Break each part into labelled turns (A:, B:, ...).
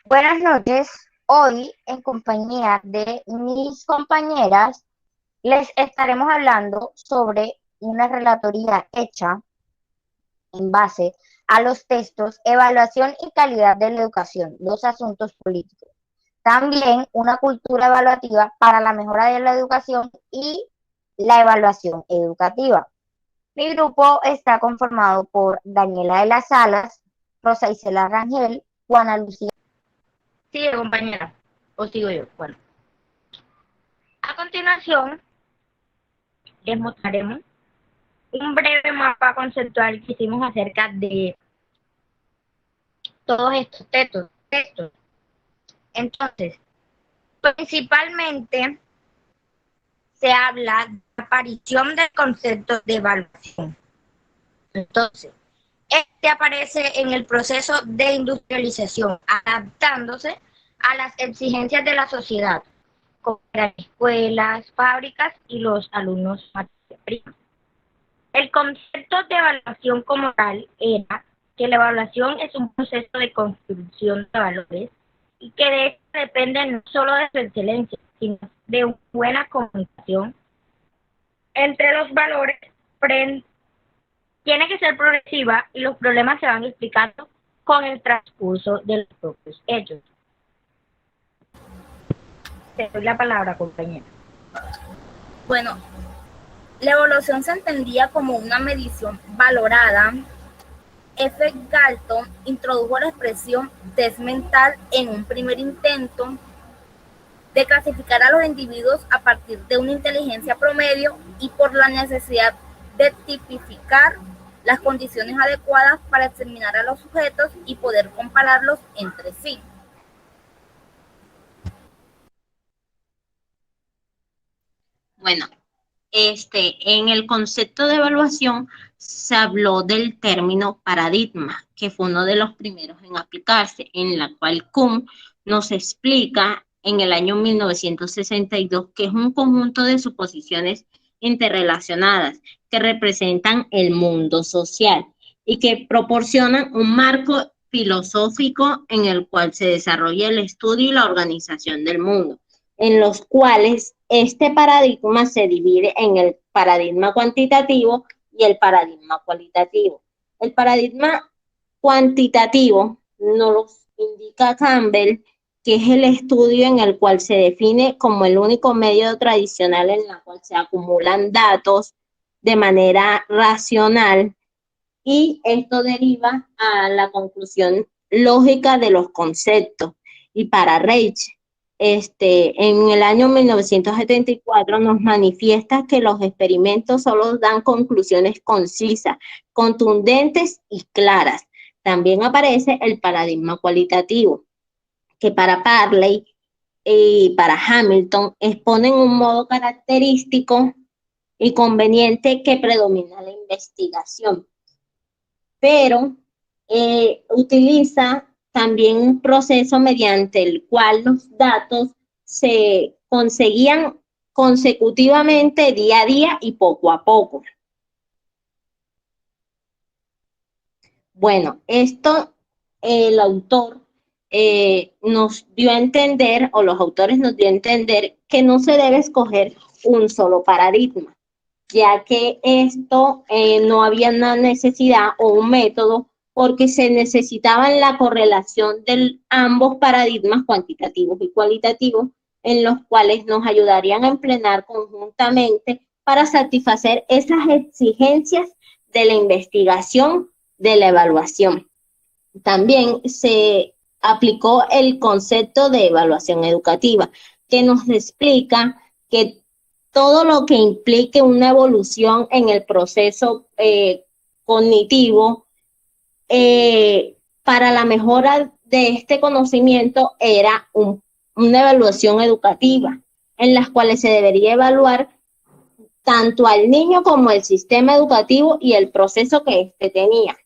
A: Buenas noches. Hoy, en compañía de mis compañeras, les estaremos hablando sobre una relatoría hecha en base a los textos Evaluación y calidad de la educación, dos asuntos políticos. También una cultura evaluativa para la mejora de la educación y la evaluación educativa. Mi grupo está conformado por Daniela de las Salas, Rosa Isela Rangel, Juana Lucía. Sigue, compañera. ¿O sigo yo? Bueno, a continuación les mostraremos un breve mapa conceptual que hicimos acerca de todos estos textos. Entonces, principalmente se habla de la aparición del concepto de evaluación. Entonces, este aparece en el proceso de industrialización, adaptándose a las exigencias de la sociedad, como las escuelas, fábricas y los alumnos materia prima. El concepto de evaluación como tal era que la evaluación es un proceso de construcción de valores y que de esto depende no solo de su excelencia, sino de una buena comunicación entre los valores. Tiene que ser progresiva y los problemas se van explicando con el transcurso de los propios hechos. Te doy la palabra, compañera.
B: Bueno, la evaluación se entendía como una medición valorada. F. Galton introdujo la expresión test mental en un primer intento de clasificar a los individuos a partir de una inteligencia promedio y por la necesidad de tipificar las condiciones adecuadas para examinar a los sujetos y poder compararlos entre sí.
C: Bueno, en el concepto de evaluación se habló del término paradigma, que fue uno de los primeros en aplicarse, en la cual Kuhn nos explica en el año 1962 que es un conjunto de suposiciones interrelacionadas que representan el mundo social y que proporcionan un marco filosófico en el cual se desarrolla el estudio y la organización del mundo, en los cuales este paradigma se divide en el paradigma cuantitativo y el paradigma cualitativo. El paradigma cuantitativo nos indica Campbell, que es el estudio en el cual se define como el único medio tradicional en el cual se acumulan datos de manera racional, y esto deriva a la conclusión lógica de los conceptos. Y para Reich, en el año 1974 nos manifiesta que los experimentos solo dan conclusiones concisas, contundentes y claras. También aparece el paradigma cualitativo, que para Parley y para Hamilton exponen un modo característico y conveniente que predomina la investigación, pero utiliza también un proceso mediante el cual los datos se conseguían consecutivamente día a día y poco a poco. Bueno, esto el autor nos dio a entender, o los autores nos dio a entender, que no se debe escoger un solo paradigma, ya que esto no había una necesidad o un método porque se necesitaba la correlación de ambos paradigmas cuantitativos y cualitativos, en los cuales nos ayudarían a emplear conjuntamente para satisfacer esas exigencias de la investigación, de la evaluación. También se aplicó el concepto de evaluación educativa, que nos explica que todo lo que implique una evolución en el proceso cognitivo para la mejora de este conocimiento era una evaluación educativa, en las cuales se debería evaluar tanto al niño como el sistema educativo y el proceso que éste tenía.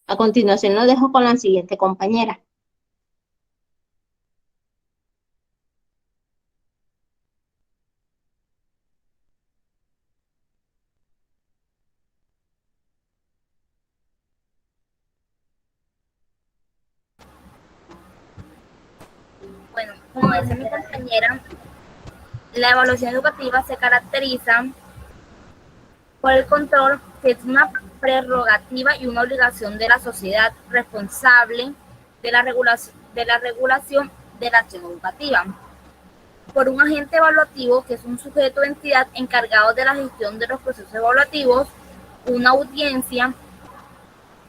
C: A continuación lo dejo con la siguiente compañera.
B: como dice mi compañera, la evaluación educativa se caracteriza por el control, que es una prerrogativa y una obligación de la sociedad responsable de la regulación de la acción educativa, por un agente evaluativo, que es un sujeto o entidad encargado de la gestión de los procesos evaluativos, una audiencia,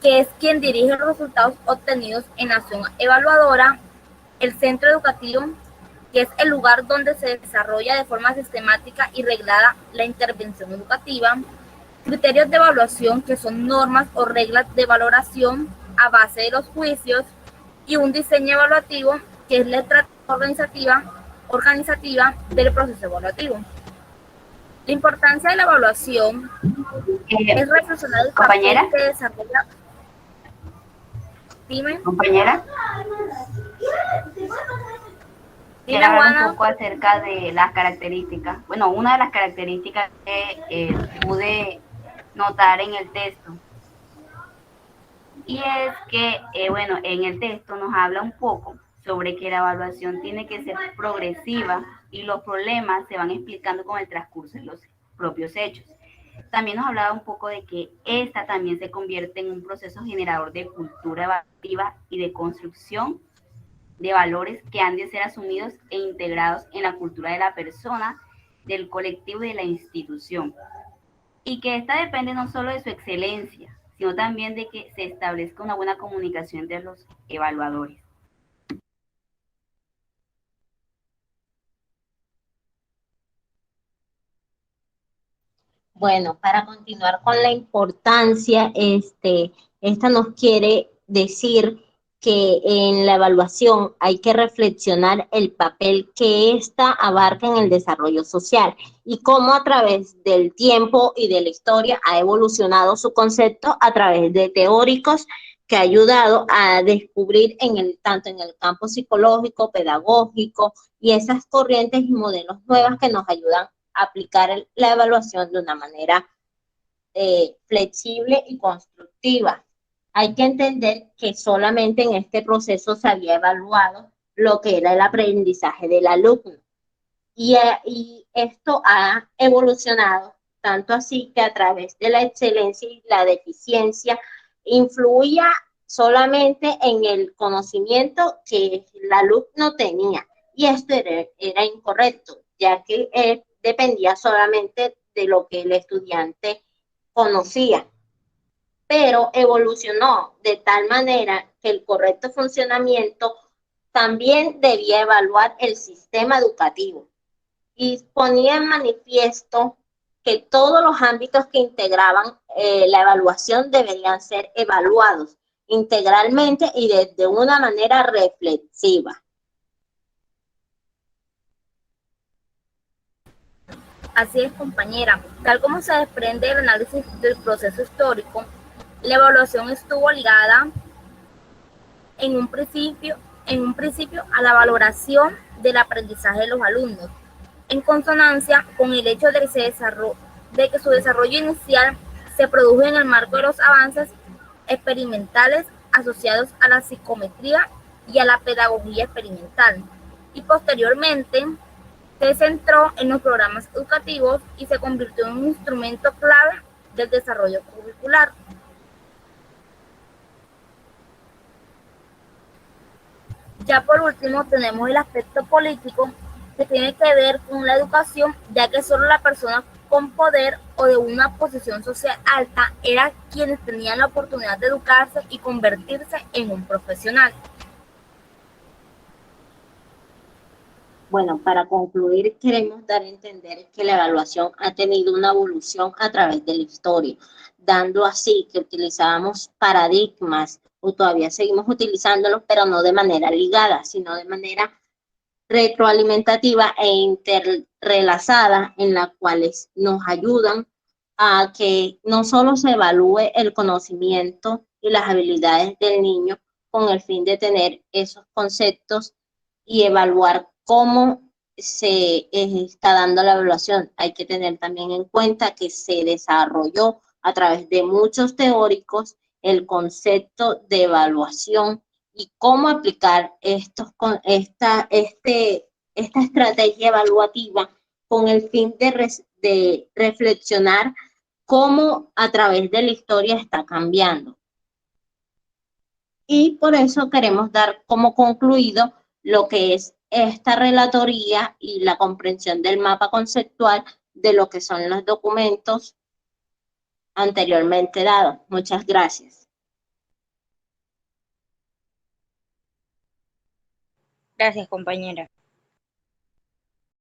B: que es quien dirige los resultados obtenidos en la acción evaluadora, el centro educativo, que es el lugar donde se desarrolla de forma sistemática y reglada la intervención educativa, criterios de evaluación, que son normas o reglas de valoración a base de los juicios, y un diseño evaluativo, que es la estrategia organizativa del proceso evaluativo. La importancia de la evaluación es reflexionar el papel que desarrolla. Dime.
D: Compañera. Quiero hablar un poco acerca de las características. Bueno, una de las características que pude notar en el texto. Y es que, bueno, en el texto nos habla un poco sobre que la evaluación tiene que ser progresiva y los problemas se van explicando con el transcurso de los propios hechos. También nos hablaba un poco de que esta también se convierte en un proceso generador de cultura evaluativa y de construcción de valores que han de ser asumidos e integrados en la cultura de la persona, del colectivo y de la institución. Y que esta depende no solo de su excelencia, sino también de que se establezca una buena comunicación entre los evaluadores.
C: Bueno, para continuar con la importancia, esta nos quiere decir que en la evaluación hay que reflexionar el papel que ésta abarca en el desarrollo social y cómo a través del tiempo y de la historia ha evolucionado su concepto a través de teóricos que ha ayudado a descubrir tanto en el campo psicológico, pedagógico y esas corrientes y modelos nuevas que nos ayudan a aplicar la evaluación de una manera flexible y constructiva. Hay que entender que solamente en este proceso se había evaluado lo que era el aprendizaje del alumno. Y esto ha evolucionado tanto así que a través de la excelencia y la deficiencia influía solamente en el conocimiento que el alumno tenía. Y esto era incorrecto, ya que dependía solamente de lo que el estudiante conocía. Pero evolucionó de tal manera que el correcto funcionamiento también debía evaluar el sistema educativo y ponía en manifiesto que todos los ámbitos que integraban la evaluación deberían ser evaluados integralmente y de una manera reflexiva.
B: Así es, compañera. Tal como se desprende del análisis del proceso histórico, la evaluación estuvo ligada en un principio a la valoración del aprendizaje de los alumnos, en consonancia con el hecho de que su desarrollo inicial se produjo en el marco de los avances experimentales asociados a la psicometría y a la pedagogía experimental, y posteriormente se centró en los programas educativos y se convirtió en un instrumento clave del desarrollo curricular. Ya por último tenemos el aspecto político, que tiene que ver con la educación, ya que solo la persona con poder o de una posición social alta eran quienes tenían la oportunidad de educarse y convertirse en un profesional.
C: Bueno, para concluir, queremos dar a entender que la evaluación ha tenido una evolución a través de la historia, dando así que utilizábamos paradigmas o todavía seguimos utilizándolos, pero no de manera ligada, sino de manera retroalimentativa e interrelazada, en las cuales nos ayudan a que no solo se evalúe el conocimiento y las habilidades del niño con el fin de tener esos conceptos y evaluar cómo se está dando la evaluación. Hay que tener también en cuenta que se desarrolló a través de muchos teóricos el concepto de evaluación y cómo aplicar esta estrategia evaluativa con el fin de reflexionar cómo a través de la historia está cambiando. Y por eso queremos dar como concluido lo que es esta relatoría y la comprensión del mapa conceptual de lo que son los documentos anteriormente dados. Muchas gracias.
E: Gracias, compañera.